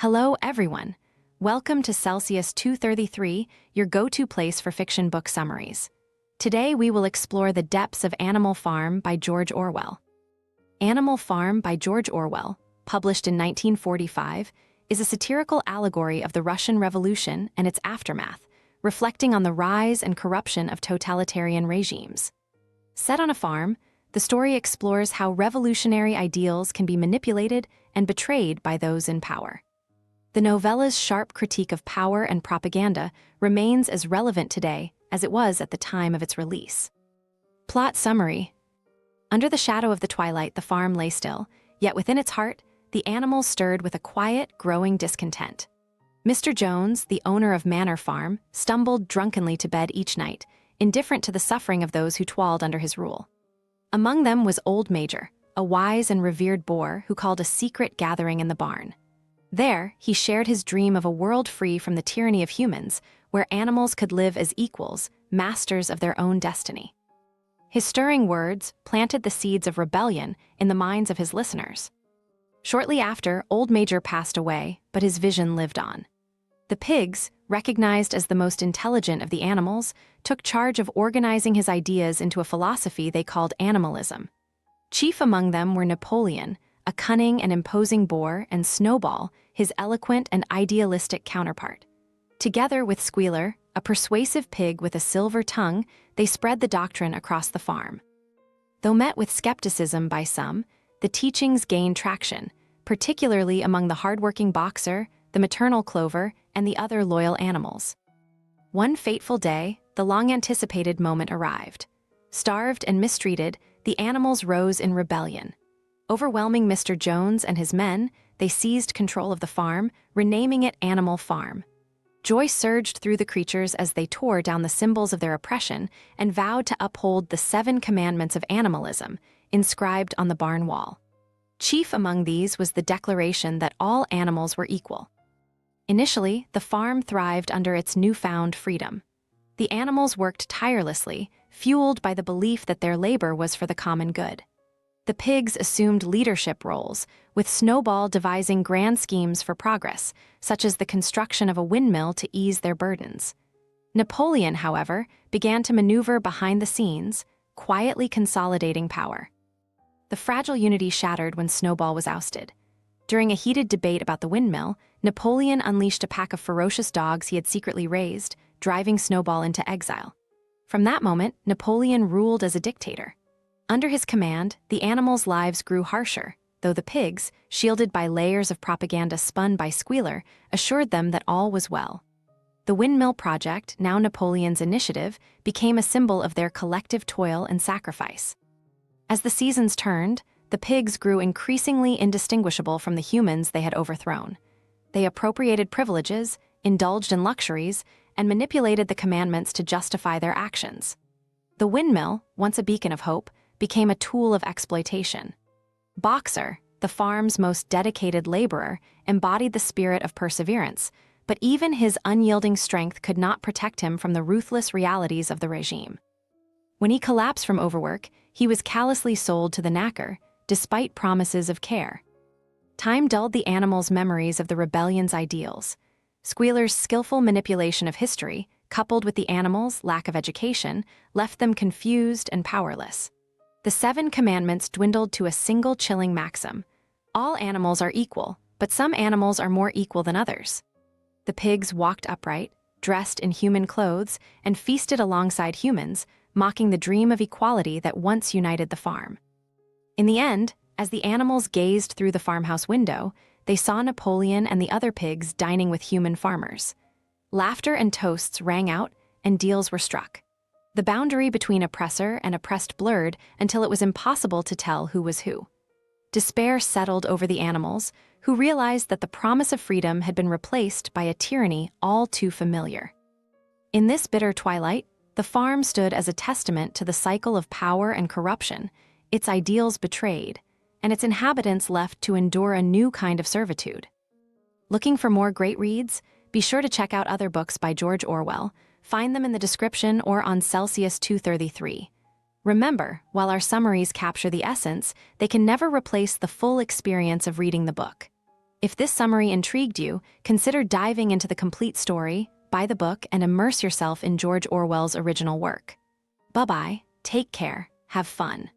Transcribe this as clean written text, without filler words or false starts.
Hello, everyone. Welcome to Celsius 233, your go-to place for fiction book summaries. Today, we will explore the depths of Animal Farm by George Orwell. Animal Farm by George Orwell, published in 1945, is a satirical allegory of the Russian Revolution and its aftermath, reflecting on the rise and corruption of totalitarian regimes. Set on a farm, the story explores how revolutionary ideals can be manipulated and betrayed by those in power. The novella's sharp critique of power and propaganda remains as relevant today as it was at the time of its release. Plot summary. Under the shadow of the twilight, the farm lay still, yet within its heart, the animals stirred with a quiet, growing discontent. Mr. Jones, the owner of Manor Farm, stumbled drunkenly to bed each night, indifferent to the suffering of those who toiled under his rule. Among them was Old Major, a wise and revered boar who called a secret gathering in the barn. There, he shared his dream of a world free from the tyranny of humans, where animals could live as equals, masters of their own destiny. His stirring words planted the seeds of rebellion in the minds of his listeners. Shortly after, Old Major passed away, but his vision lived on. The pigs, recognized as the most intelligent of the animals, took charge of organizing his ideas into a philosophy they called animalism. Chief among them were Napoleon, a cunning and imposing boar, and Snowball, his eloquent and idealistic counterpart. Together with Squealer, a persuasive pig with a silver tongue, they spread the doctrine across the farm. Though met with skepticism by some, the teachings gained traction, particularly among the hardworking Boxer, the maternal Clover, and the other loyal animals. One fateful day, the long-anticipated moment arrived. Starved and mistreated, the animals rose in rebellion. Overwhelming Mr. Jones and his men, they seized control of the farm, renaming it Animal Farm. Joy surged through the creatures as they tore down the symbols of their oppression and vowed to uphold the 7 commandments of animalism, inscribed on the barn wall. Chief among these was the declaration that all animals were equal. Initially, the farm thrived under its newfound freedom. The animals worked tirelessly, fueled by the belief that their labor was for the common good. The pigs assumed leadership roles, with Snowball devising grand schemes for progress, such as the construction of a windmill to ease their burdens. Napoleon, however, began to maneuver behind the scenes, quietly consolidating power. The fragile unity shattered when Snowball was ousted. During a heated debate about the windmill, Napoleon unleashed a pack of ferocious dogs he had secretly raised, driving Snowball into exile. From that moment, Napoleon ruled as a dictator. Under his command, the animals' lives grew harsher, though the pigs, shielded by layers of propaganda spun by Squealer, assured them that all was well. The windmill project, now Napoleon's initiative, became a symbol of their collective toil and sacrifice. As the seasons turned, the pigs grew increasingly indistinguishable from the humans they had overthrown. They appropriated privileges, indulged in luxuries, and manipulated the commandments to justify their actions. The windmill, once a beacon of hope, became a tool of exploitation. Boxer, the farm's most dedicated laborer, embodied the spirit of perseverance, but even his unyielding strength could not protect him from the ruthless realities of the regime. When he collapsed from overwork, he was callously sold to the knacker, despite promises of care. Time dulled the animals' memories of the rebellion's ideals. Squealer's skillful manipulation of history, coupled with the animals' lack of education, left them confused and powerless. The 7 commandments dwindled to a single chilling maxim: all animals are equal, but some animals are more equal than others. The pigs walked upright, dressed in human clothes, and feasted alongside humans, mocking the dream of equality that once united the farm. In the end, as the animals gazed through the farmhouse window, they saw Napoleon and the other pigs dining with human farmers. Laughter and toasts rang out, and deals were struck. The boundary between oppressor and oppressed blurred until it was impossible to tell who was who. Despair settled over the animals, who realized that the promise of freedom had been replaced by a tyranny all too familiar. In this bitter twilight, the farm stood as a testament to the cycle of power and corruption, its ideals betrayed, and its inhabitants left to endure a new kind of servitude. Looking for more great reads? Be sure to check out other books by George Orwell. Find them in the description or on Celsius 233. Remember, while our summaries capture the essence, they can never replace the full experience of reading the book. If this summary intrigued you, consider diving into the complete story, buy the book, and immerse yourself in George Orwell's original work. Bye-bye, take care, have fun.